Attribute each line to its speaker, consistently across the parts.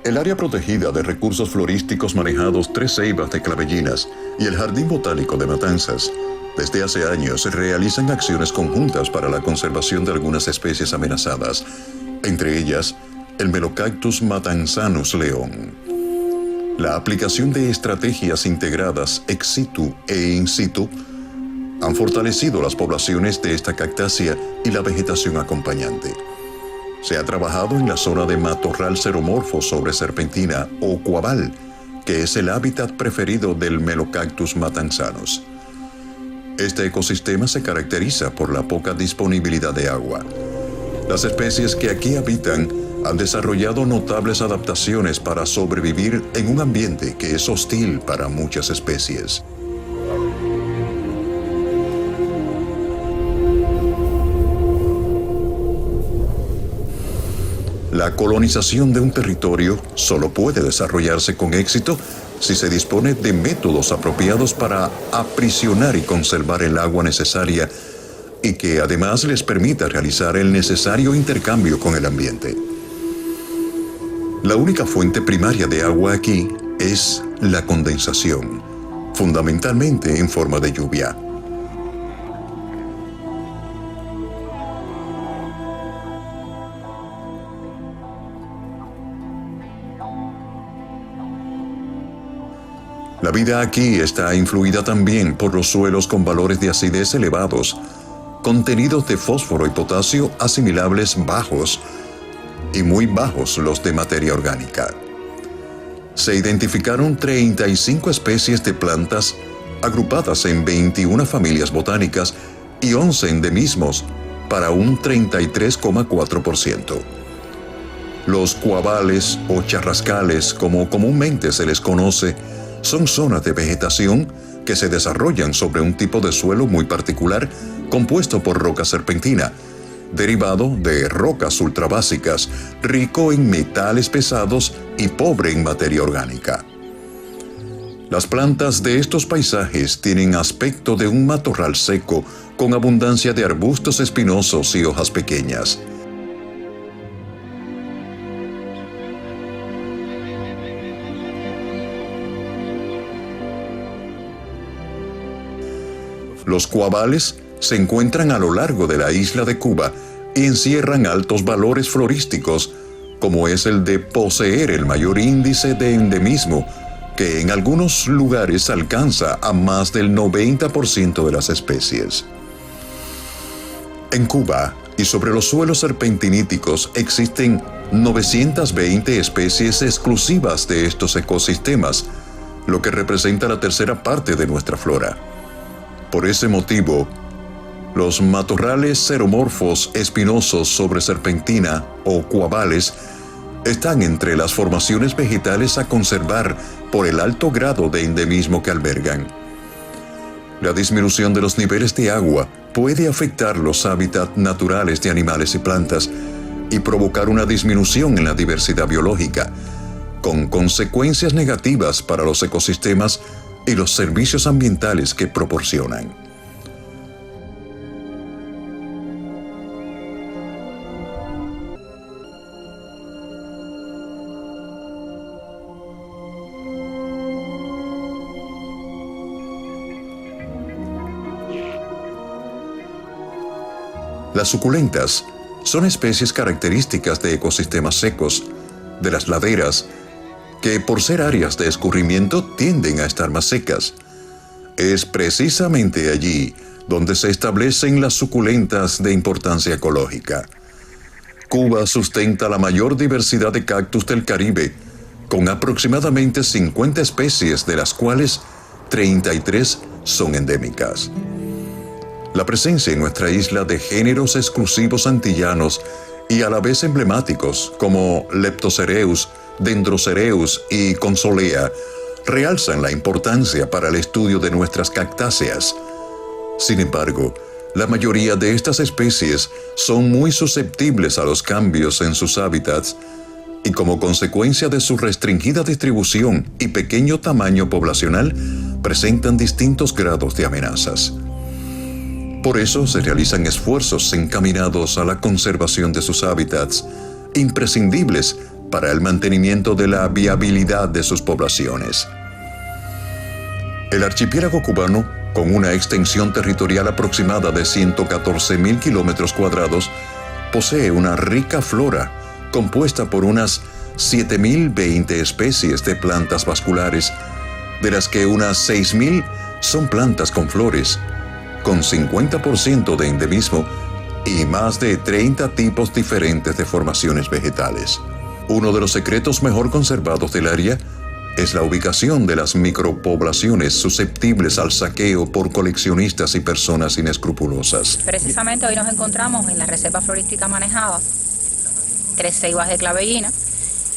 Speaker 1: El área protegida de recursos florísticos manejados Tres Ceibas de Clavellinas y el Jardín Botánico de Matanzas, desde hace años se realizan acciones conjuntas para la conservación de algunas especies amenazadas, entre ellas el Melocactus matanzanus león. La aplicación de estrategias integradas ex situ e in situ han fortalecido las poblaciones de esta cactácea y la vegetación acompañante. Se ha trabajado en la zona de matorral xeromorfo sobre serpentina o cuaval, que es el hábitat preferido del Melocactus matanzanus. Este ecosistema se caracteriza por la poca disponibilidad de agua. Las especies que aquí habitan han desarrollado notables adaptaciones para sobrevivir en un ambiente que es hostil para muchas especies. La colonización de un territorio solo puede desarrollarse con éxito si se dispone de métodos apropiados para aprisionar y conservar el agua necesaria y que además les permita realizar el necesario intercambio con el ambiente. La única fuente primaria de agua aquí es la condensación, fundamentalmente en forma de lluvia. La vida aquí está influida también por los suelos con valores de acidez elevados, contenidos de fósforo y potasio asimilables bajos y muy bajos los de materia orgánica. Se identificaron 35 especies de plantas agrupadas en 21 familias botánicas y 11 endemismos para un 33,4%. Los cuavales o charrascales, como comúnmente se les conoce, son zonas de vegetación que se desarrollan sobre un tipo de suelo muy particular compuesto por roca serpentina, derivado de rocas ultrabásicas, rico en metales pesados y pobre en materia orgánica. Las plantas de estos paisajes tienen aspecto de un matorral seco con abundancia de arbustos espinosos y hojas pequeñas. Los cuavales se encuentran a lo largo de la isla de Cuba y encierran altos valores florísticos, como es el de poseer el mayor índice de endemismo, que en algunos lugares alcanza a más del 90% de las especies. En Cuba y sobre los suelos serpentiníticos existen 920 especies exclusivas de estos ecosistemas, lo que representa la tercera parte de nuestra flora. Por ese motivo, los matorrales xeromorfos espinosos sobre serpentina o cuavales están entre las formaciones vegetales a conservar por el alto grado de endemismo que albergan. La disminución de los niveles de agua puede afectar los hábitats naturales de animales y plantas y provocar una disminución en la diversidad biológica, con consecuencias negativas para los ecosistemas y los servicios ambientales que proporcionan. Las suculentas son especies características de ecosistemas secos, de las laderas, que por ser áreas de escurrimiento tienden a estar más secas. Es precisamente allí donde se establecen las suculentas de importancia ecológica. Cuba sustenta la mayor diversidad de cactus del Caribe, con aproximadamente 50 especies, de las cuales 33 son endémicas. La presencia en nuestra isla de géneros exclusivos antillanos y a la vez emblemáticos como Leptocereus, Dendrocereus y Consolea realzan la importancia para el estudio de nuestras cactáceas. Sin embargo, la mayoría de estas especies son muy susceptibles a los cambios en sus hábitats y, como consecuencia de su restringida distribución y pequeño tamaño poblacional, presentan distintos grados de amenazas. Por eso se realizan esfuerzos encaminados a la conservación de sus hábitats, imprescindibles para el mantenimiento de la viabilidad de sus poblaciones. El archipiélago cubano, con una extensión territorial aproximada de 114.000 kilómetros cuadrados, posee una rica flora compuesta por unas 7.020 especies de plantas vasculares, de las que unas 6.000 son plantas con flores, con 50% de endemismo y más de 30 tipos diferentes de formaciones vegetales. Uno de los secretos mejor conservados del área es la ubicación de las micropoblaciones susceptibles al saqueo por coleccionistas y personas inescrupulosas.
Speaker 2: Precisamente hoy nos encontramos en la Reserva Florística Manejada, Tres Ceibas de Clavellina,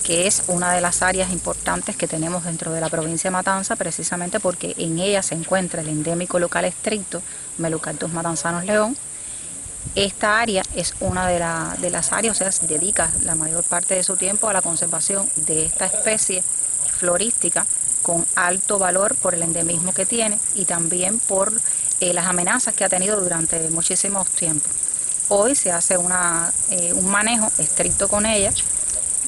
Speaker 2: que es una de las áreas importantes que tenemos dentro de la provincia de Matanza, precisamente porque en ella se encuentra el endémico local estricto Melocarpus matanzanus león. Esta área es una de las áreas, o sea, se dedica la mayor parte de su tiempo a la conservación de esta especie florística con alto valor por el endemismo que tiene y también por las amenazas que ha tenido durante muchísimos tiempos. Hoy se hace un manejo estricto con ella,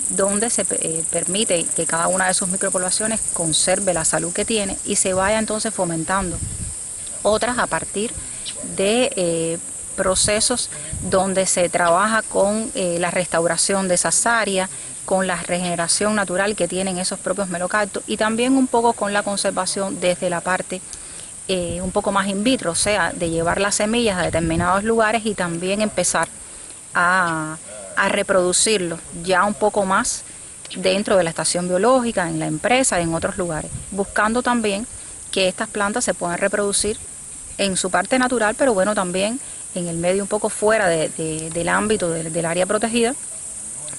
Speaker 2: donde se permite que cada una de sus micropoblaciones conserve la salud que tiene y se vaya entonces fomentando otras a partir de procesos donde se trabaja con la restauración de esas áreas, con la regeneración natural que tienen esos propios melocactos y también un poco con la conservación desde la parte un poco más in vitro, o sea, de llevar las semillas a determinados lugares y también empezar a reproducirlos ya un poco más dentro de la estación biológica, en la empresa y en otros lugares, buscando también que estas plantas se puedan reproducir en su parte natural, pero bueno, también en el medio un poco fuera del ámbito del área protegida,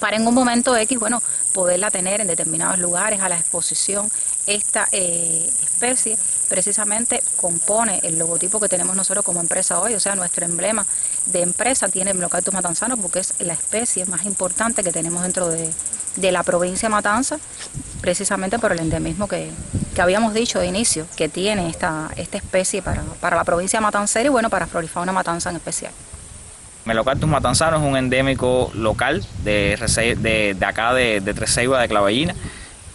Speaker 2: para en un momento X, bueno, poderla tener en determinados lugares a la exposición. Esta especie precisamente compone el logotipo que tenemos nosotros como empresa hoy, o sea, nuestro emblema de empresa tiene el Melocarpus matanzanus porque es la especie más importante que tenemos dentro de la provincia de Matanza, precisamente por el endemismo que habíamos dicho de inicio, que tiene esta especie para la provincia matancera y bueno, para Florifauna Matanza en especial.
Speaker 3: Melocarpus matanzanus es un endémico local de acá de Tres Ceibas de Clavellina,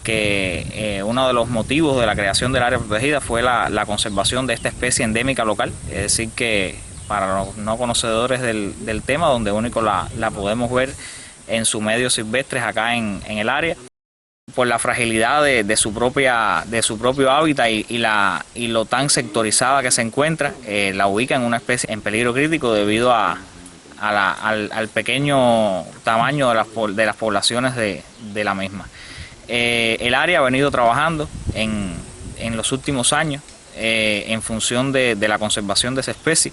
Speaker 3: que uno de los motivos de la creación del área protegida fue la conservación de esta especie endémica local, es decir que para los no conocedores del tema, donde único la podemos ver en su medio silvestres acá en el área, por la fragilidad de su propio hábitat y lo tan sectorizada que se encuentra, la ubica en una especie en peligro crítico debido al pequeño tamaño de las poblaciones de la misma. El área ha venido trabajando en los últimos años en función de la conservación de esa especie,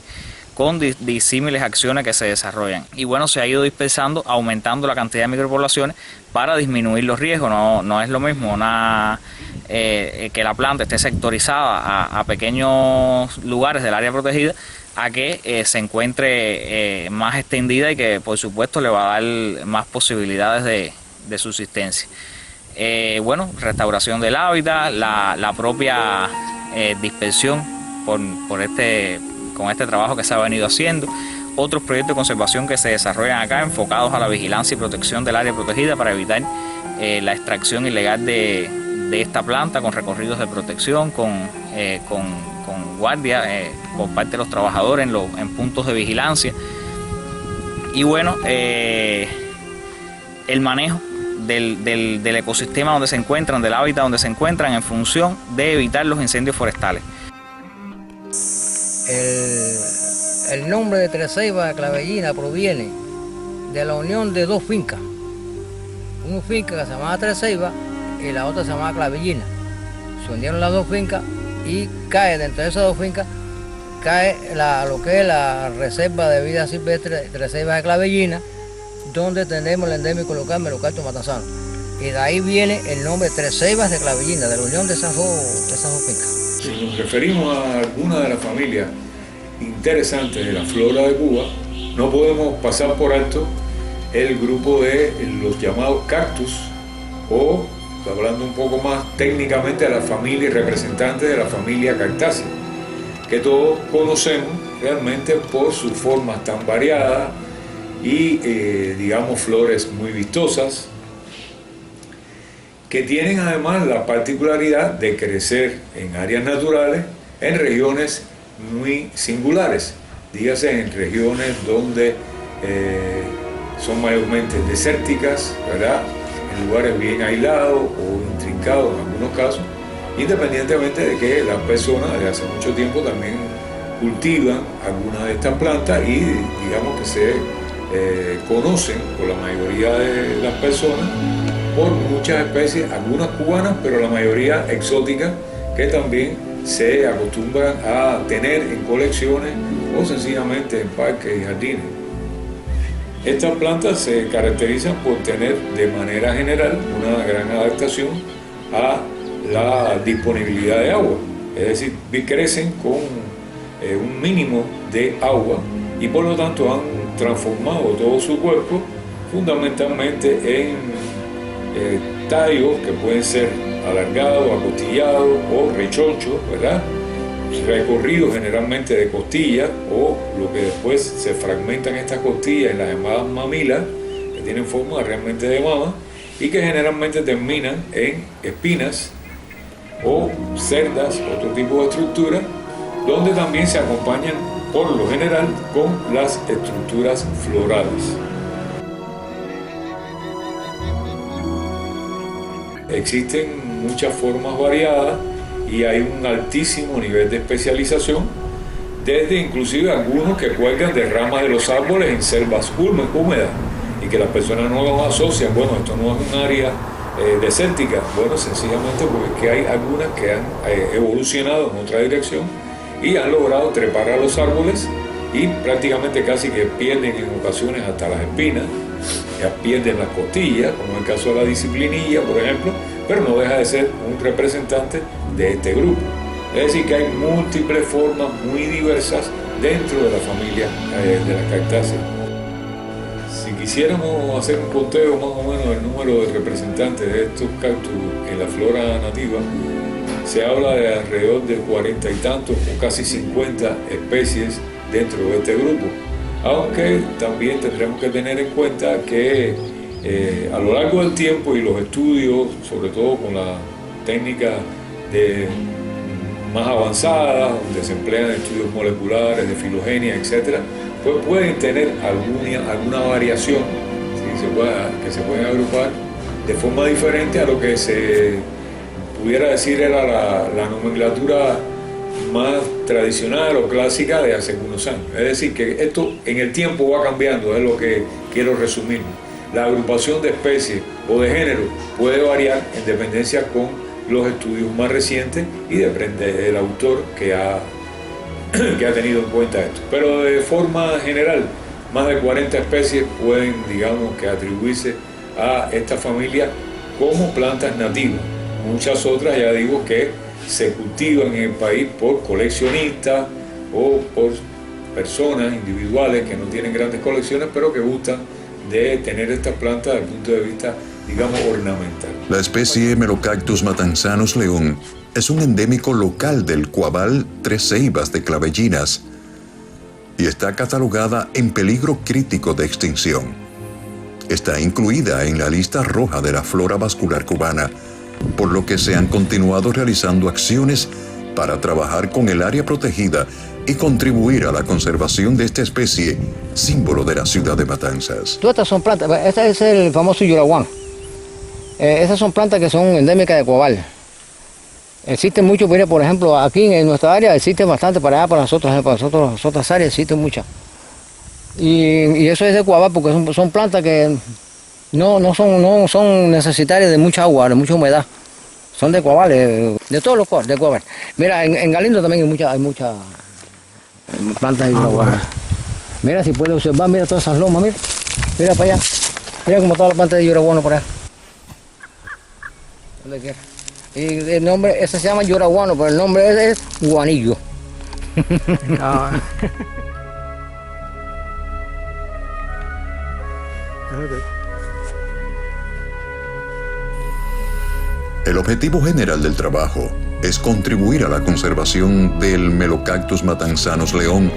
Speaker 3: con disímiles acciones que se desarrollan. Y bueno, se ha ido dispersando, aumentando la cantidad de micropoblaciones para disminuir los riesgos. No es lo mismo que la planta esté sectorizada a pequeños lugares del área protegida a que se encuentre más extendida y que por supuesto le va a dar más posibilidades de subsistencia. Bueno, restauración del hábitat, la propia dispersión con este trabajo que se ha venido haciendo, otros proyectos de conservación que se desarrollan acá enfocados a la vigilancia y protección del área protegida para evitar la extracción ilegal de esta planta, con recorridos de protección, con guardia por parte de los trabajadores en puntos de vigilancia. Y bueno, el manejo del ecosistema donde se encuentran, del hábitat donde se encuentran, en función de evitar los incendios forestales.
Speaker 4: El nombre de Tres Ceibas de Clavellina proviene de la unión de dos fincas. Una finca que se llamaba Tres Ceibas y la otra se llamaba Clavellina. Se unieron las dos fincas y cae dentro de esas dos fincas lo que es la Reserva de Vida Silvestre Tres Ceibas de Clavellina, donde tenemos el endémico local Melocarpus matanzanus. Y de ahí viene el nombre Tres Ceibas de Clavellina, de la unión de esas dos fincas.
Speaker 5: Si nos referimos a alguna de las familias interesantes de la flora de Cuba, no podemos pasar por alto el grupo de los llamados cactus, o, hablando un poco más técnicamente, a la familia y representantes de la familia Cactaceae, que todos conocemos realmente por sus formas tan variadas y digamos flores muy vistosas, que tienen además la particularidad de crecer en áreas naturales, en regiones muy singulares, dígase en regiones donde son mayormente desérticas, ¿verdad?, en lugares bien aislados o intrincados en algunos casos, independientemente de que las personas desde hace mucho tiempo también cultivan algunas de estas plantas y digamos que se conocen por la mayoría de las personas por muchas especies, algunas cubanas, pero la mayoría exóticas, que también se acostumbran a tener en colecciones o sencillamente en parques y jardines. Estas plantas se caracterizan por tener de manera general una gran adaptación a la disponibilidad de agua, es decir, crecen con un mínimo de agua y por lo tanto han transformado todo su cuerpo fundamentalmente en tallos que pueden ser alargados, acostillados o rechonchos, ¿verdad?, recorridos generalmente de costillas, o lo que después se fragmentan estas costillas en las llamadas mamilas, que tienen forma realmente de mama y que generalmente terminan en espinas o cerdas, otro tipo de estructura, donde también se acompañan por lo general con las estructuras florales. Existen muchas formas variadas y hay un altísimo nivel de especialización, desde inclusive algunos que cuelgan de ramas de los árboles en selvas húmedas y que las personas no los asocian, bueno, esto no es un área desértica, bueno, sencillamente porque hay algunas que han evolucionado en otra dirección y han logrado trepar a los árboles y prácticamente casi que pierden en ocasiones hasta las espinas, ya pierden las costillas, como en el caso de la disciplinilla, por ejemplo, pero no deja de ser un representante de este grupo. Es decir, que hay múltiples formas muy diversas dentro de la familia de las cactáceas. Si quisiéramos hacer un conteo más o menos del número de representantes de estos cactus en la flora nativa, se habla de alrededor de 40 y tantos o casi 50 especies dentro de este grupo, aunque también tendremos que tener en cuenta que a lo largo del tiempo y los estudios, sobre todo con la técnica más avanzadas, donde se emplean estudios moleculares, de filogenia, etc., pues pueden tener alguna variación, ¿sí?, que se pueden agrupar de forma diferente a lo que se pudiera decir era la nomenclatura más tradicional o clásica de hace unos años. Es decir, que esto en el tiempo va cambiando, es lo que quiero resumir. La agrupación de especies o de género puede variar en dependencia con los estudios más recientes y depende del autor que ha tenido en cuenta esto. Pero de forma general, más de 40 especies pueden, digamos, que atribuirse a esta familia como plantas nativas. Muchas otras, ya digo, que se cultivan en el país por coleccionistas o por personas individuales que no tienen grandes colecciones, pero que gustan de tener estas plantas desde el punto de vista, digamos, ornamental.
Speaker 1: La especie Melocactus matanzanus león es un endémico local del Cuabal Tres Ceibas de Clavellinas y está catalogada en peligro crítico de extinción. Está incluida en la lista roja de la flora vascular cubana, por lo que se han continuado realizando acciones para trabajar con el área protegida y contribuir a la conservación de esta especie, símbolo de la ciudad de Matanzas.
Speaker 4: Todas estas son plantas, este es el famoso yuraguano. Estas son plantas que son endémicas de Cuabal. Existen muchos, por ejemplo, aquí en nuestra área existen bastante, para allá, para las otras áreas existen muchas. Y eso es de Cuabal porque son plantas que no son necesitarias de mucha agua, de mucha humedad. Son de Cuabal, de todos los de Cuabal. Mira, en Galindo también hay muchas plantas de yuraguano. Mira, si puedes observar, mira todas esas lomas, mira para allá. Mira como todas las plantas de yuraguano por allá. Donde quiera. Y el nombre, ese se llama yuraguano, pero el nombre es guanillo.
Speaker 1: El objetivo general del trabajo es contribuir a la conservación del Melocactus matanzanus león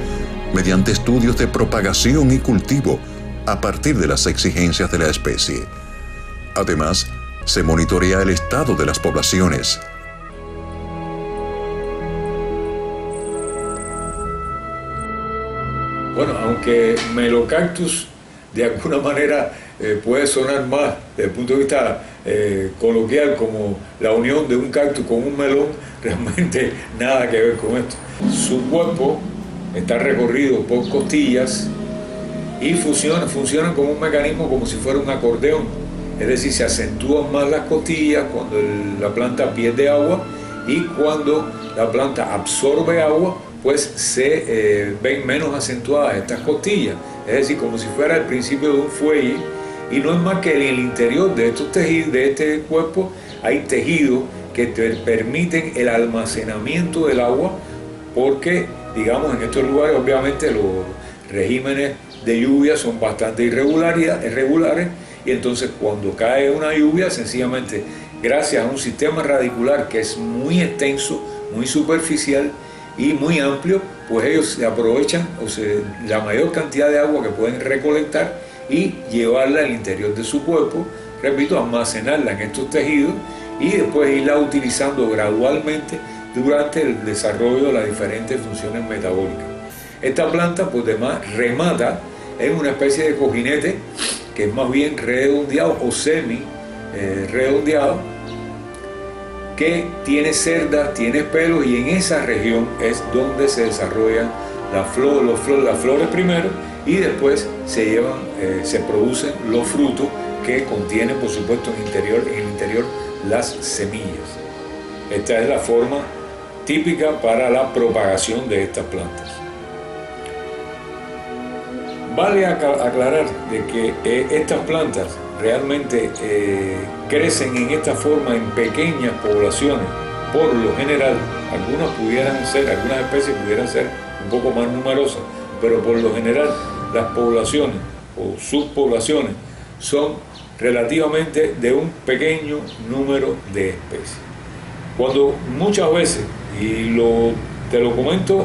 Speaker 1: mediante estudios de propagación y cultivo a partir de las exigencias de la especie. Además, Se monitorea el estado de las poblaciones.
Speaker 5: Bueno, aunque Melocactus de alguna manera puede sonar más desde el punto de vista coloquial como la unión de un cactus con un melón, realmente nada que ver con esto. Su cuerpo está recorrido por costillas y funcionan como un mecanismo como si fuera un acordeón, es decir, se acentúan más las costillas cuando la planta pierde agua y cuando la planta absorbe agua, pues se ven menos acentuadas estas costillas, es decir, como si fuera el principio de un fuelle, y no es más que en el interior de estos tejidos, de este cuerpo, hay tejidos que te permiten el almacenamiento del agua, porque, digamos, en estos lugares obviamente los regímenes de lluvia son bastante irregulares, y entonces cuando cae una lluvia, sencillamente, gracias a un sistema radicular que es muy extenso, muy superficial y muy amplio, pues ellos se aprovechan la mayor cantidad de agua que pueden recolectar y llevarla al interior de su cuerpo, repito, almacenarla en estos tejidos y después irla utilizando gradualmente durante el desarrollo de las diferentes funciones metabólicas. Esta planta, pues además, remata en una especie de cojinete que es más bien redondeado o semi redondeado, que tiene cerdas, tiene pelos, y en esa región es donde se desarrollan las flores primero, y después se producen los frutos que contienen, por supuesto, en el interior las semillas. Esta es la forma típica para la propagación de estas plantas. Vale aclarar de que estas plantas realmente crecen en esta forma en pequeñas poblaciones. Por lo general, algunas especies pudieran ser un poco más numerosas, pero por lo general las poblaciones o subpoblaciones son relativamente de un pequeño número de especies. Cuando muchas veces, y te lo comento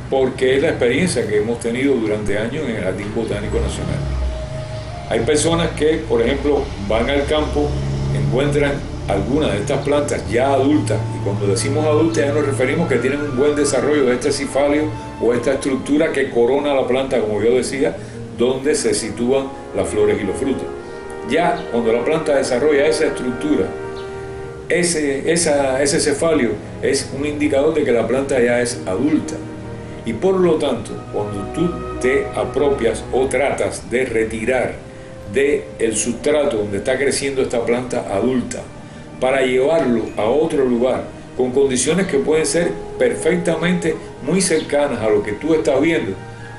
Speaker 5: porque es la experiencia que hemos tenido durante años en el Jardín Botánico Nacional. Hay personas que, por ejemplo, van al campo, encuentran algunas de estas plantas ya adultas, y cuando decimos adultas ya nos referimos que tienen un buen desarrollo de este cefalio o esta estructura que corona la planta, como yo decía, donde se sitúan las flores y los frutos. Ya cuando la planta desarrolla esa estructura, ese cefalio es un indicador de que la planta ya es adulta. Y por lo tanto, cuando tú te apropias o tratas de retirar del sustrato donde está creciendo esta planta adulta para llevarlo a otro lugar con condiciones que pueden ser perfectamente muy cercanas a lo que tú estás viendo,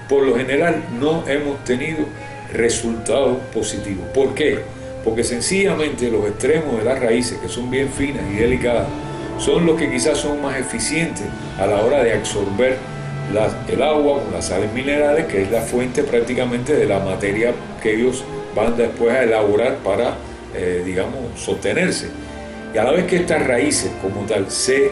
Speaker 5: por lo general no hemos tenido resultados positivos. ¿Por qué? Porque sencillamente los extremos de las raíces, que son bien finas y delicadas, son los que quizás son más eficientes a la hora de absorber el agua con las sales minerales, que es la fuente prácticamente de la materia que ellos van después a elaborar para, digamos, sostenerse. Y a la vez que estas raíces como tal se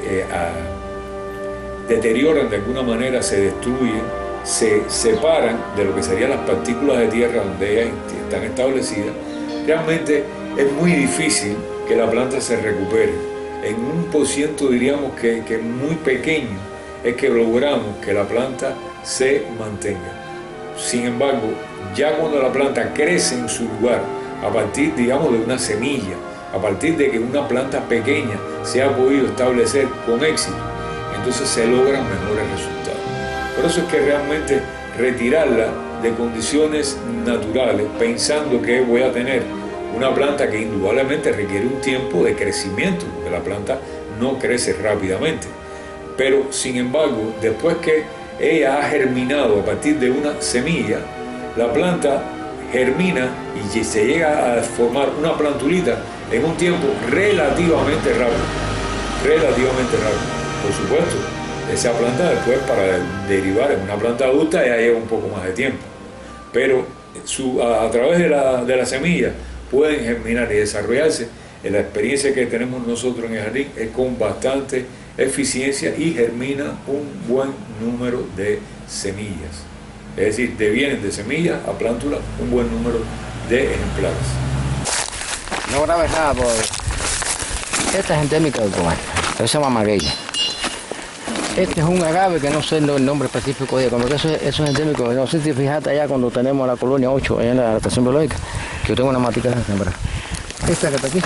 Speaker 5: deterioran de alguna manera, se destruyen, se separan de lo que serían las partículas de tierra donde ellas están establecidas, realmente es muy difícil que la planta se recupere. En un % diríamos que muy pequeño es que logramos que la planta se mantenga. Sin embargo, ya cuando la planta crece en su lugar, a partir, digamos, de una semilla, a partir de que una planta pequeña se ha podido establecer con éxito, entonces se logran mejores resultados. Por eso es que realmente retirarla de condiciones naturales, pensando que voy a tener una planta que indudablemente requiere un tiempo de crecimiento, porque la planta no crece rápidamente. Pero, sin embargo, después que ella ha germinado a partir de una semilla, la planta germina y se llega a formar una plantulita en un tiempo relativamente rápido. Por supuesto, esa planta después, para derivar en una planta adulta, ya lleva un poco más de tiempo. Pero a través de la semilla pueden germinar y desarrollarse. La experiencia que tenemos nosotros en el jardín es con bastante eficiencia y germina un buen número de semillas. Es decir, devienen de semillas a plántulas un buen número de ejemplares.
Speaker 4: No grabes nada, porque esta es endémica de Cuba. Se llama maguey. Este es un agave que no sé el nombre específico de como que eso es endémico. No sé si fijaste allá cuando tenemos la colonia 8, allá en la estación biológica, que yo tengo una matica de sembrar. Esta que está aquí.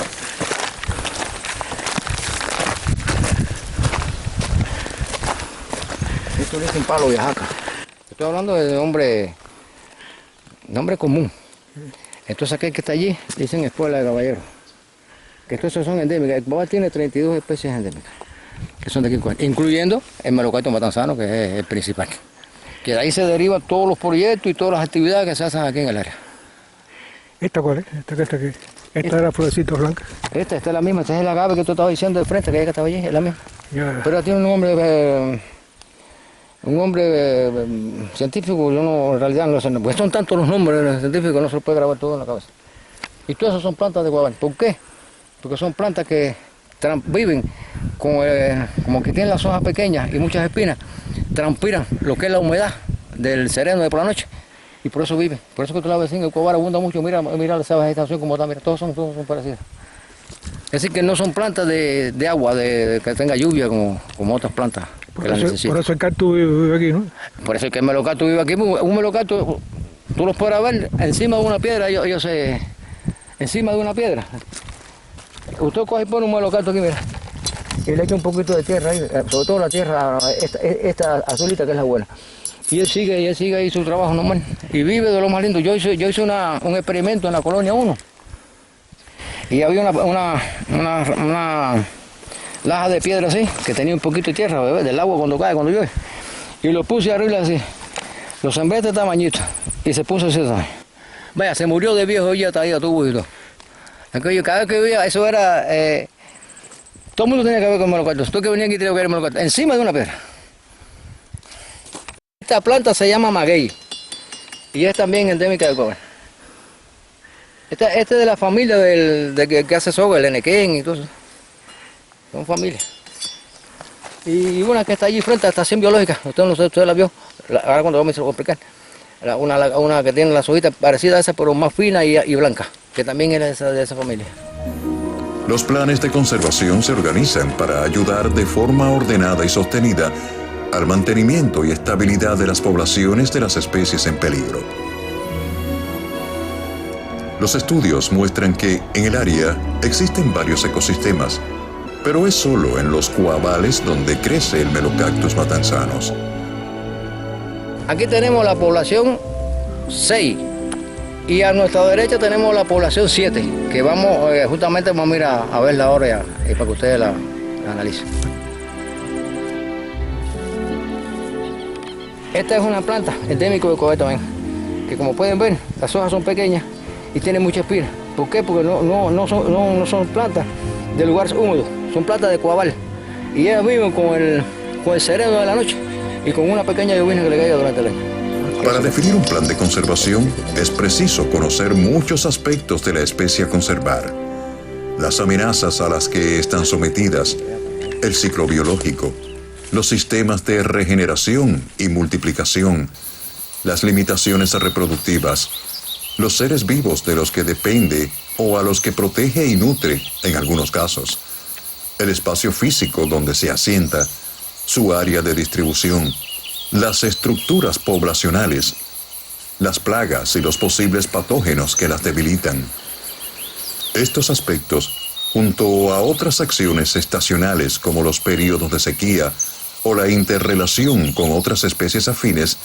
Speaker 4: Esto es un palo de jaca. Estoy hablando de nombre común. Entonces aquel que está allí dicen escuela de caballeros. Que estos son endémicas. El Cuba tiene 32 especies endémicas, que son de aquí, incluyendo el melocato matanzano, que es el principal. Que de ahí se derivan todos los proyectos y todas las actividades que se hacen aquí en el área.
Speaker 6: ¿Esta cuál es? Esta que está aquí. Esta es la florecita blanca.
Speaker 4: Esta es la misma, esta es el agave que tú estabas diciendo de frente, que estaba allí, es la misma.
Speaker 6: Ya.
Speaker 4: Pero tiene un nombre científico, yo no, en realidad no sé, porque son tantos los nombres científicos que no se los puede grabar todo en la cabeza. Y todas esas son plantas de guabán. ¿Por qué? Porque son plantas que viven como que tienen las hojas pequeñas y muchas espinas, transpiran lo que es la humedad del sereno de por la noche y por eso viven. Por eso que tú la ves en el Cobar abunda mucho, mira esa vegetación como está, mira, todos son parecidos. Es decir, que no son plantas de agua, que tenga lluvia como otras plantas que la necesitan.
Speaker 6: Por eso el cactus vive aquí, ¿no?
Speaker 4: Por eso es que el melocacto vive aquí. Un melocacto, tú los podrás ver encima de una piedra, encima de una piedra. Usted coge y pone un melocacto aquí, mira, y le echa un poquito de tierra ahí, sobre todo la tierra, esta azulita que es la buena. Y él sigue ahí su trabajo normal y vive de lo más lindo. Yo hice un experimento en la colonia 1 y había una laja de piedra así, que tenía un poquito de tierra, bebé, del agua cuando cae, cuando llueve. Y lo puse arriba así, lo sembré de este tamañito y se puso así, ¿sabes? Vaya, se murió de viejo y ya está ahí a tubo y todo. Cada vez que veía, eso era, todo el mundo tenía que ver con melocactus. Tú que venías aquí tenías que ver melocactus, encima de una piedra. Esta planta se llama maguey y es también endémica de Cuba. Esta es de la familia que hace soga, el enequén y todo eso. Son familias. Y una que está allí frente a la estación biológica, usted la vio, ahora cuando vamos a explicar. Una que tiene las hojitas parecidas a esa, pero más fina y blanca, que también es de esa familia.
Speaker 1: Los planes de conservación se organizan para ayudar de forma ordenada y sostenida al mantenimiento y estabilidad de las poblaciones de las especies en peligro. Los estudios muestran que en el área existen varios ecosistemas, pero es solo en los coavales donde crece el Melocactus matanzanos.
Speaker 4: Aquí tenemos la población 6 y a nuestra derecha tenemos la población 7, que justamente vamos a ir a verla ahora y para que ustedes la analicen. Esta es una planta endémica de Cobar también, que como pueden ver, las hojas son pequeñas y tienen mucha espina. ¿Por qué? Porque no son plantas de lugares húmedos, son plantas de coabal. Y ellas viven con el sereno de la noche y con una pequeña lluvia que le caiga durante el año.
Speaker 1: Para definir un plan de conservación es preciso conocer muchos aspectos de la especie a conservar, las amenazas a las que están sometidas, el ciclo biológico, los sistemas de regeneración y multiplicación, las limitaciones reproductivas, los seres vivos de los que depende o a los que protege y nutre en algunos casos, el espacio físico donde se asienta, su área de distribución, las estructuras poblacionales, las plagas y los posibles patógenos que las debilitan. Estos aspectos, junto a otras acciones estacionales como los periodos de sequía o la interrelación con otras especies afines,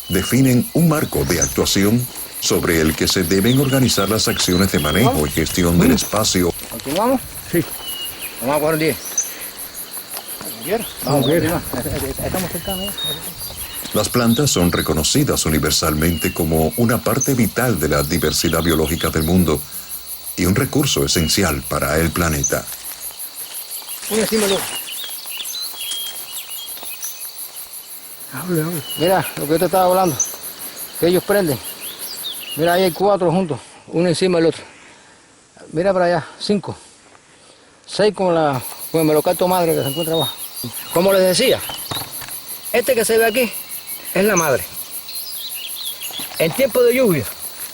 Speaker 1: definen un marco de actuación sobre el que se deben organizar las acciones de manejo y gestión del espacio.
Speaker 4: ¿Continuamos?
Speaker 6: Sí.
Speaker 4: Vamos a coger 10. Vamos a continuar. Estamos cercanos.
Speaker 1: Las plantas son reconocidas universalmente como una parte vital de la diversidad biológica del mundo y un recurso esencial para el planeta.
Speaker 4: Uno encima del otro.
Speaker 6: Hable.
Speaker 4: Mira lo que yo te estaba hablando, que ellos prenden. Mira, ahí hay 4 juntos, uno encima del otro. Mira para allá, 5. 6 con el melocacto madre que se encuentra abajo. Como les decía, este que se ve aquí es la madre. En tiempo de lluvia,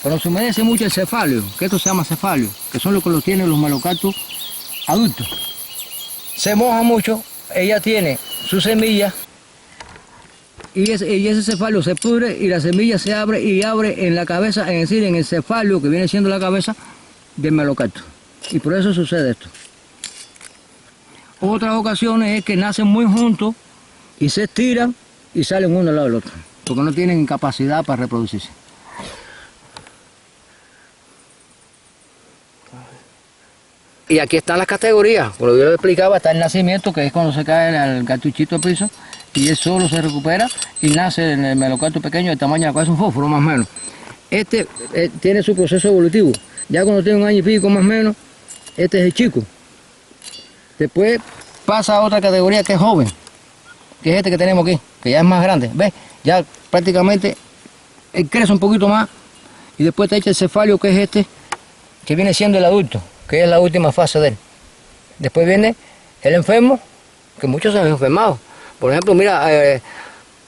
Speaker 4: Pero se humedece mucho el cefalio, que esto se llama cefalio, que son los que lo tienen los melocactus adultos. Se moja mucho, ella tiene su semilla y ese cefalio se pudre y la semilla se abre y abre en la cabeza, es decir, en el cefalio que viene siendo la cabeza del melocactus. Y por eso sucede esto. Otras ocasiones es que nacen muy juntos y se estiran y salen uno al lado del otro, porque no tienen capacidad para reproducirse. Y aquí están las categorías, como yo les explicaba, está el nacimiento, que es cuando se cae el cartuchito al piso, y él solo se recupera y nace en el melocactus pequeño del tamaño de casi un fósforo más o menos. Este tiene su proceso evolutivo, ya cuando tiene 1 año y pico más o menos, este es el chico. Después pasa a otra categoría que es joven, que es este que tenemos aquí, que ya es más grande, ¿ves? Ya prácticamente él crece un poquito más, y después te echa el cefalio, que es este, que viene siendo el adulto, que es la última fase de él. Después viene el enfermo, que muchos se han enfermado. Por ejemplo, mira,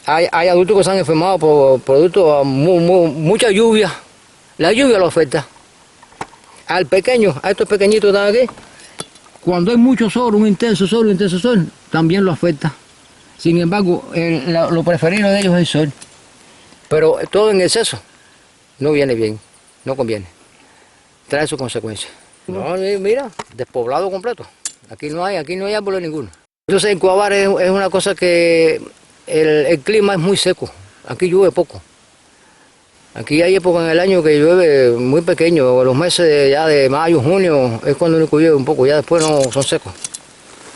Speaker 4: hay adultos que se han enfermado por producto de mucha lluvia. La lluvia lo afecta. Al pequeño, a estos pequeñitos que están aquí, cuando hay mucho sol, un intenso sol, también lo afecta. Sin embargo, lo preferido de ellos es el sol. Pero todo en exceso no viene bien, no conviene. Trae sus consecuencias. No, mira, despoblado completo. Aquí no hay árboles ninguno. Entonces en Cuabar es una cosa que el clima es muy seco. Aquí llueve poco. Aquí hay época en el año que llueve muy pequeño. Los meses ya de mayo, junio es cuando único llueve un poco. Ya después no son secos.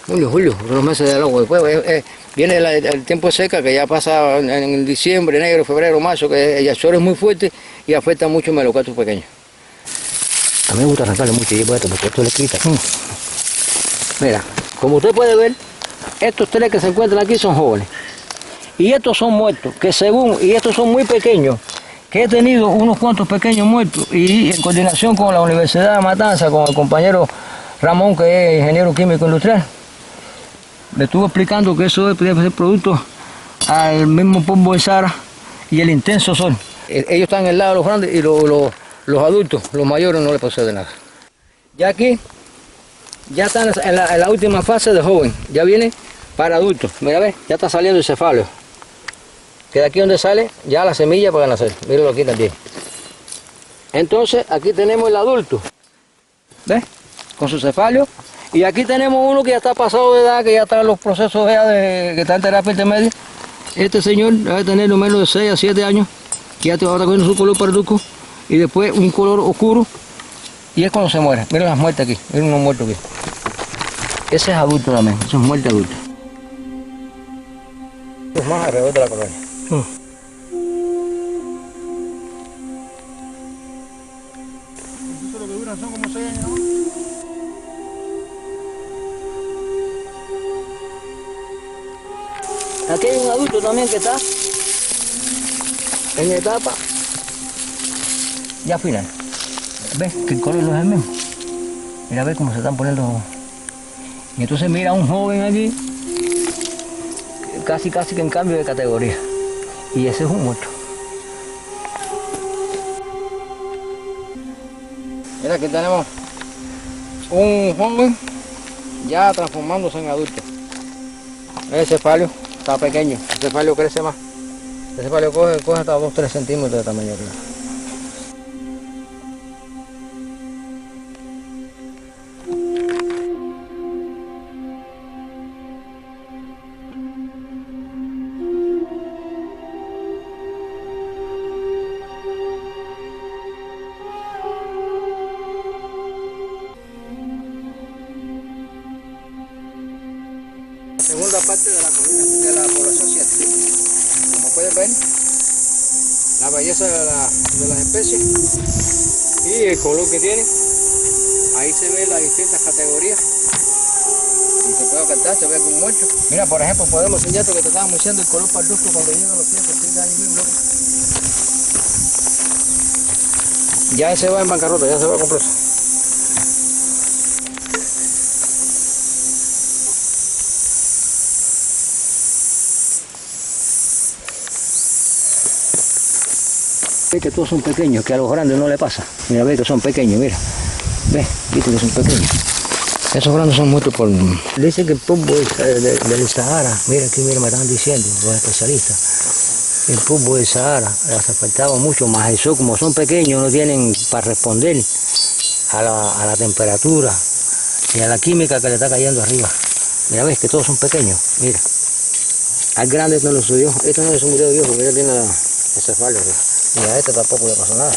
Speaker 4: Junio, julio, son los meses de agua. Después viene el tiempo de seca, que ya pasa en diciembre, enero, febrero, marzo, que el sol es muy fuerte y afecta mucho el melocactus pequeño. A mí me gusta arrancarle mucho y porque esto le quita. Mira, como usted puede ver, estos 3 que se encuentran aquí son jóvenes. Y estos son muertos, y estos son muy pequeños, que he tenido unos cuantos pequeños muertos. Y en coordinación con la Universidad de Matanza, con el compañero Ramón, que es ingeniero químico industrial, le estuve explicando que eso debe ser producto al mismo polvo de Sahara y el intenso sol. Ellos están en el lado de los grandes y los adultos, los mayores, no les procede nada. Ya aquí, ya están en la última fase de joven, ya viene para adultos. Mira, ve, ya está saliendo el cefalio. Que de aquí donde sale, ya la semilla para nacer. Míralo aquí también. Entonces, aquí tenemos el adulto. ¿Ves? Con su cefalio. Y aquí tenemos uno que ya está pasado de edad, que ya está en los procesos ya que está en terapia intermedia. Este señor debe tener no menos de 6 a 7 años, que ya te va a estar cogiendo su color parduzco. Y después un color oscuro, y es cuando se muere. Miren las muertes aquí, miren unos muertos aquí. Ese es adulto también, eso es muerte adulta. Es más alrededor de la colonia.
Speaker 6: Lo que duran son como 6 años, ¿no?
Speaker 4: Aquí hay un adulto también que está en etapa ya final. ¿Ves que el color no es el mismo? Mira, ves cómo se están poniendo. Y entonces mira un joven aquí, casi que en cambio de categoría. Y ese es un muerto. Mira, aquí tenemos un joven ya transformándose en adulto. El cefalio está pequeño, el cefalio crece más. El cefalio coge hasta 2-3 centímetros de tamaño. Segunda parte de la población 7. Como pueden ver, la belleza de las especies y el color que tienen. Ahí se ven las distintas categorías. Y se puede captar, se ve con muerto. Mira, por ejemplo, podemos enseñar esto que te estábamos diciendo, el color parduzco cuando llegan los pies, que ahí mismo. Ya se va en bancarrota, ya se va completo. Ve que todos son pequeños, que a los grandes no le pasa. Mira, ve que son pequeños, mira. Ve, viste que son pequeños. Esos grandes son muertos por... Dicen que el polvo del Sahara, mira aquí, mira, me están diciendo los especialistas. El polvo del Sahara les afectaba mucho, más eso, como son pequeños, no tienen para responder a la temperatura y a la química que le está cayendo arriba. Mira, ves que todos son pequeños, mira. Al grande no lo subió, esto no es un video viejo, mira, tiene ese fallo. Y a este tampoco le pasó nada.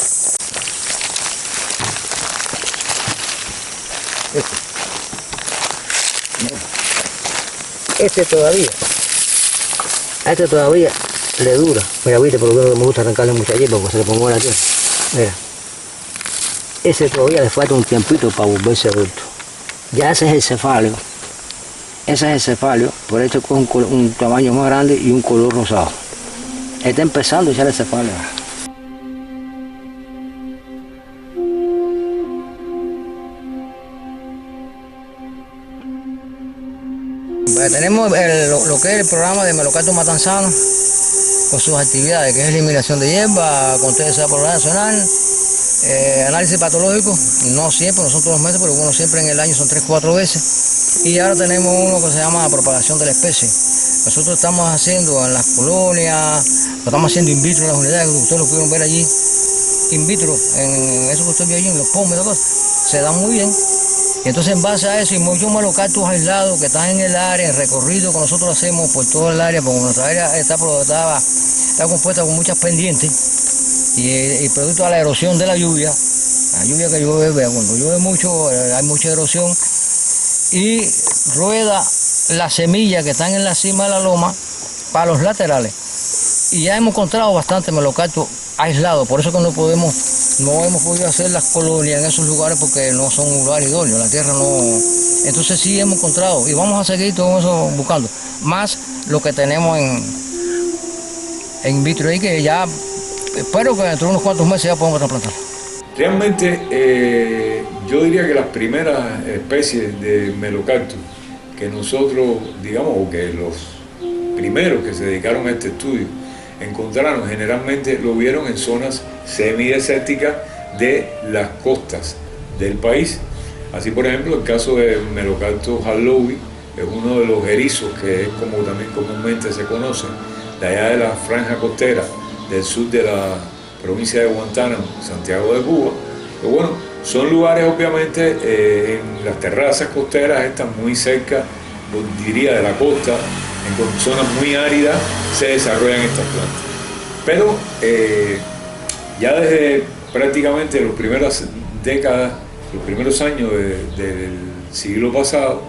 Speaker 4: Este todavía, a este todavía le dura. Mira, viste, por lo que me gusta arrancarle mucha hierba porque se le pongo la tierra. Mira, ese todavía le falta un tiempito para volverse adulto. Ya ese es el cefalio. Ese es el cefalio, por hecho con un tamaño más grande y un color rosado. Está empezando a echar el cefalio. Tenemos lo que es el programa de Melocactus matanzano con sus actividades, que es eliminación de hierba, control de población nacional, análisis patológico, no siempre, no son todos los meses, pero bueno, siempre en el año son 3-4 veces. Y ahora tenemos uno que se llama propagación de la especie. Nosotros estamos haciendo en las colonias, lo estamos haciendo in vitro en las unidades, que ustedes lo pudieron ver allí, in vitro, en eso que usted vio allí, en los pomos y las cosas, se dan muy bien. Y entonces en base a eso y muchos melocactus aislados que están en el área, el recorrido que nosotros hacemos por todo el área, porque nuestra área está compuesta con muchas pendientes y producto de la erosión de la lluvia que llueve, cuando llueve mucho hay mucha erosión y rueda las semillas que están en la cima de la loma para los laterales. Y ya hemos encontrado bastante melocactus aislados, por eso que no hemos podido hacer las colonias en esos lugares porque no son un lugar idóneo, la tierra no... Entonces sí hemos encontrado y vamos a seguir todo eso buscando, más lo que tenemos en vitro ahí, que ya espero que dentro de unos cuantos meses ya podamos trasplantar.
Speaker 5: Realmente yo diría que las primeras especies de melocactus que nosotros, digamos, o que los primeros que se dedicaron a este estudio encontraron, generalmente lo vieron en zonas semidesérticas de las costas del país. Así, por ejemplo, el caso de Melocactus harlowi es uno de los erizos que es como también comúnmente se conoce, de allá de la franja costera del sur de la provincia de Guantánamo, Santiago de Cuba. Pero bueno, son lugares obviamente en las terrazas costeras, están muy cerca, diría, de la costa, en zonas muy áridas se desarrollan estas plantas. Pero ya desde prácticamente las primeras décadas, los primeros años del siglo pasado,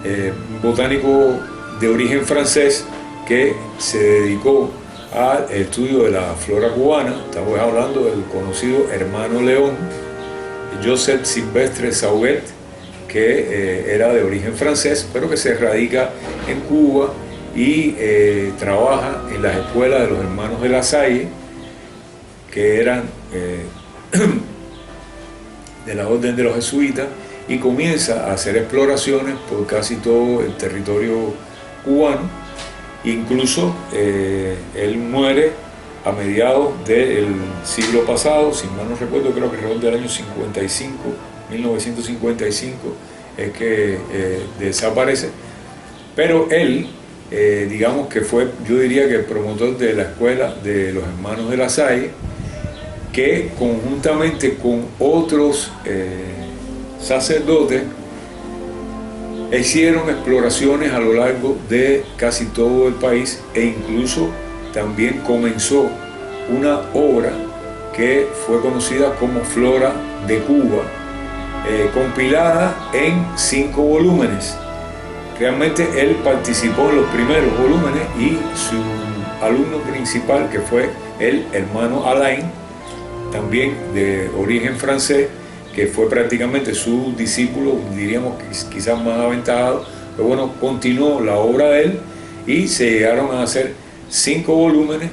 Speaker 5: un botánico de origen francés que se dedicó al estudio de la flora cubana, estamos hablando del conocido hermano León, Joseph Sylvestre Sauguet, que era de origen francés, pero que se radica en Cuba y trabaja en las escuelas de los hermanos de La Salle, que eran de la orden de los jesuitas, y comienza a hacer exploraciones por casi todo el territorio cubano. Incluso él muere a mediados del siglo pasado, si mal no recuerdo, creo que alrededor del año 1955 es que desaparece, pero él, digamos que fue, yo diría que el promotor de la escuela de los hermanos de La Salle, que conjuntamente con otros sacerdotes hicieron exploraciones a lo largo de casi todo el país, e incluso también comenzó una obra que fue conocida como Flora de Cuba, compilada en 5 volúmenes. Realmente él participó en los primeros volúmenes y su alumno principal, que fue el hermano Alain, también de origen francés, que fue prácticamente su discípulo, diríamos quizás más aventajado, pero bueno, continuó la obra de él y se llegaron a hacer 5 volúmenes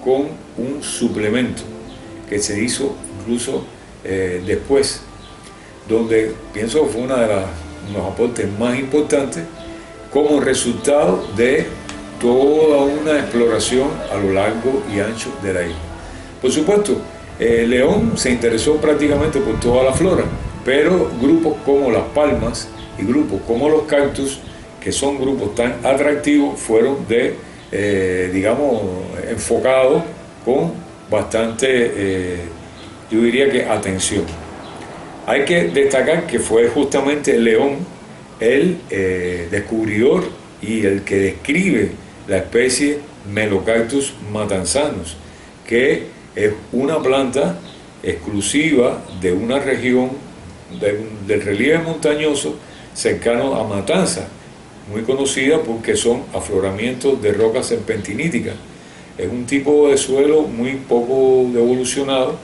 Speaker 5: con un suplemento que se hizo incluso después, donde pienso que fue uno de los aportes más importantes como resultado de toda una exploración a lo largo y ancho de la isla. Por supuesto, León se interesó prácticamente por toda la flora, pero grupos como las palmas y grupos como los cactus, que son grupos tan atractivos, fueron digamos, enfocados con bastante, yo diría que atención. Hay que destacar que fue justamente León el descubridor y el que describe la especie Melocactus matanzanus, que es una planta exclusiva de una región del relieve montañoso cercano a Matanza, muy conocida porque son afloramientos de rocas serpentiníticas. Es un tipo de suelo muy poco evolucionado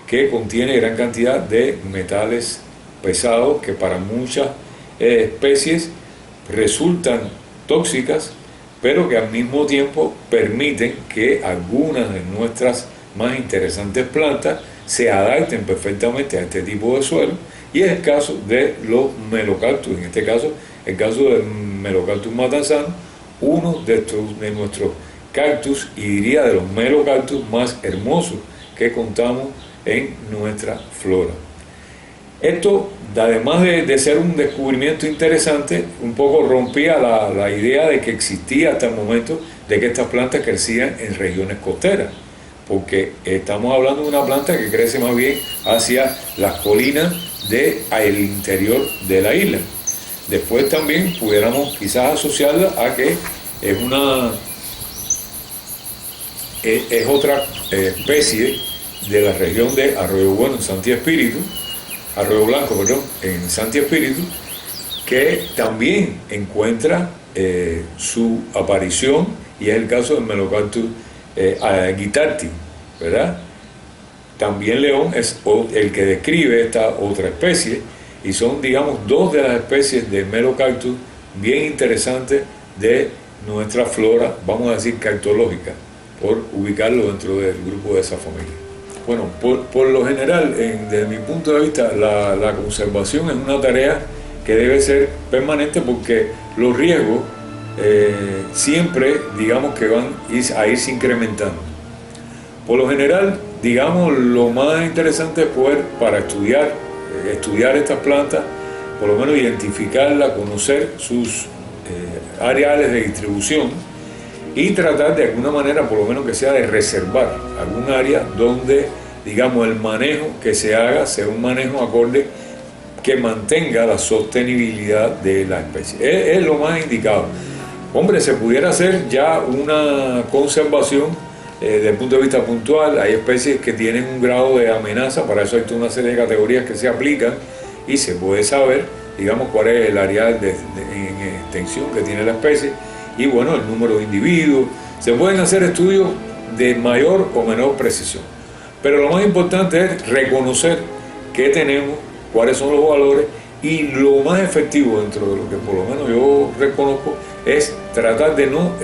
Speaker 5: que contiene gran cantidad de metales pesados que para muchas especies resultan tóxicas, pero que al mismo tiempo permiten que algunas de nuestras más interesantes plantas se adapten perfectamente a este tipo de suelo, y es el caso de los melocactus, en este caso el caso del Melocactus matanzanus, uno de nuestros cactus, y diría de los melocactus más hermosos que contamos en nuestra flora. Esto, además de ser un descubrimiento interesante, un poco rompía la idea de que existía hasta el momento de que estas plantas crecían en regiones costeras, porque estamos hablando de una planta que crece más bien hacia las colinas del interior de la isla. Después también pudiéramos quizás asociarla a que es otra especie de la región de Arroyo Bueno en Santi Espíritu, Arroyo Blanco, perdón, en Santi Espíritu, que también encuentra su aparición, y es el caso del Melocactus guittarti, ¿verdad? También León es el que describe esta otra especie, y son, digamos, dos de las especies de melocactus bien interesantes de nuestra flora, vamos a decir cactológica, por ubicarlo dentro del grupo de esa familia. Bueno, por lo general, desde mi punto de vista, la conservación es una tarea que debe ser permanente, porque los riesgos siempre, digamos, que van a irse incrementando. Por lo general, digamos, lo más interesante es poder, para estudiar estas plantas, por lo menos identificarlas, conocer sus áreas de distribución, y tratar de alguna manera, por lo menos que sea, de reservar algún área donde, digamos, el manejo que se haga sea un manejo acorde que mantenga la sostenibilidad de la especie. Es lo más indicado. Hombre, se pudiera hacer ya una conservación desde el punto de vista puntual. Hay especies que tienen un grado de amenaza, para eso hay toda una serie de categorías que se aplican, y se puede saber, digamos, cuál es el área en extensión que tiene la especie, y bueno, el número de individuos. Se pueden hacer estudios de mayor o menor precisión, pero lo más importante es reconocer qué tenemos, cuáles son los valores, y lo más efectivo dentro de lo que por lo menos yo reconozco es tratar de no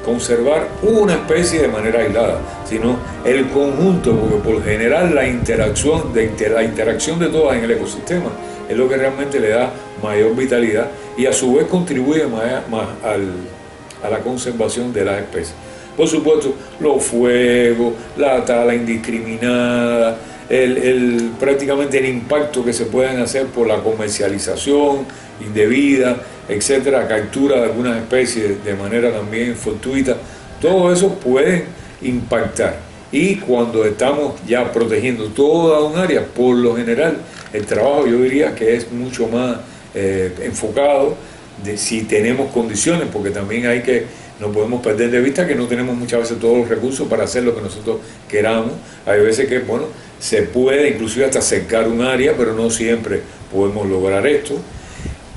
Speaker 5: conservar una especie de manera aislada, sino el conjunto, porque por general la interacción de todas en el ecosistema es lo que realmente le da mayor vitalidad, y a su vez contribuye más a la conservación de las especies. Por supuesto, los fuegos, la tala indiscriminada, prácticamente el impacto que se pueden hacer por la comercialización indebida, etcétera, captura de algunas especies de manera también fortuita, todo eso puede impactar. Y cuando estamos ya protegiendo toda un área, por lo general, el trabajo, yo diría que es mucho más enfocado de si tenemos condiciones, porque también no podemos perder de vista que no tenemos muchas veces todos los recursos para hacer lo que nosotros queramos. Hay veces que, bueno, se puede inclusive hasta cercar un área, pero no siempre podemos lograr esto.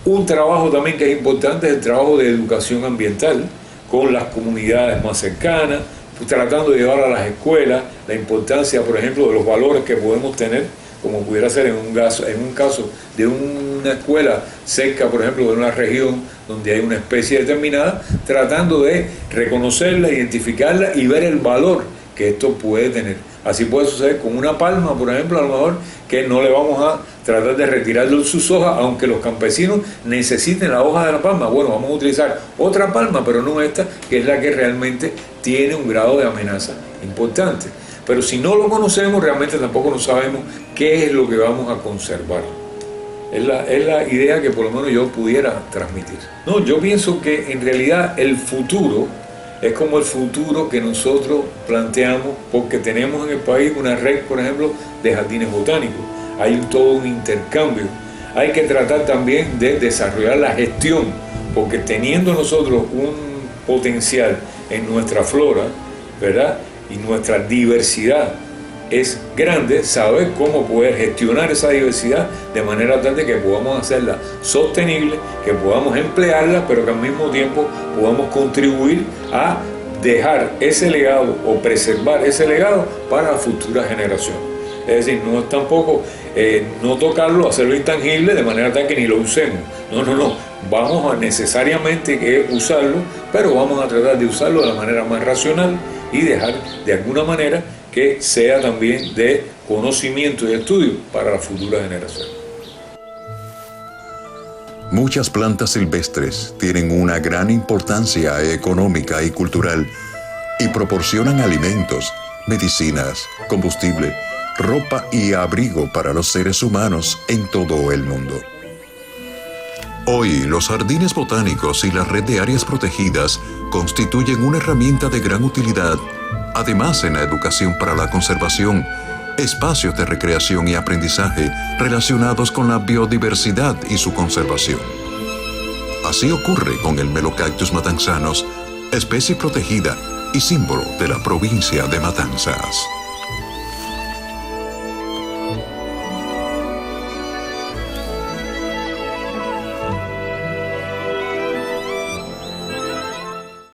Speaker 5: Un trabajo también que es importante es el trabajo de educación ambiental con las comunidades más cercanas, pues tratando de llevar a las escuelas la importancia, por ejemplo, de los valores que podemos tener, como pudiera ser en un caso de una escuela cerca, por ejemplo, de una región donde hay una especie determinada, tratando de reconocerla, identificarla y ver el valor que esto puede tener. Así puede suceder con una palma, por ejemplo, a lo mejor, que no le vamos a tratar de retirar sus hojas, aunque los campesinos necesiten la hoja de la palma. Bueno, vamos a utilizar otra palma, pero no esta, que es la que realmente tiene un grado de amenaza importante. Pero si no lo conocemos, realmente tampoco no sabemos qué es lo que vamos a conservar. Es la idea que por lo menos yo pudiera transmitir. No, yo pienso que en realidad el futuro es como el futuro que nosotros planteamos, porque tenemos en el país una red, por ejemplo, de jardines botánicos. Hay todo un intercambio. Hay que tratar también de desarrollar la gestión, porque teniendo nosotros un potencial en nuestra flora, ¿verdad? Y nuestra diversidad es grande, saber cómo poder gestionar esa diversidad de manera tal de que podamos hacerla sostenible, que podamos emplearla, pero que al mismo tiempo podamos contribuir a dejar ese legado o preservar ese legado para la futura generación. Es decir, no es tampoco no tocarlo, hacerlo intangible de manera tal que ni lo usemos. No. Vamos a necesariamente que usarlo, pero vamos a tratar de usarlo de la manera más racional y dejar de alguna manera que sea también de conocimiento y estudio para la futura generación.
Speaker 1: Muchas plantas silvestres tienen una gran importancia económica y cultural y proporcionan alimentos, medicinas, combustible, ropa y abrigo para los seres humanos en todo el mundo. Hoy, los jardines botánicos y la red de áreas protegidas constituyen una herramienta de gran utilidad, además en la educación para la conservación, espacios de recreación y aprendizaje relacionados con la biodiversidad y su conservación. Así ocurre con el Melocactus matanzanos, especie protegida y símbolo de la provincia de Matanzas.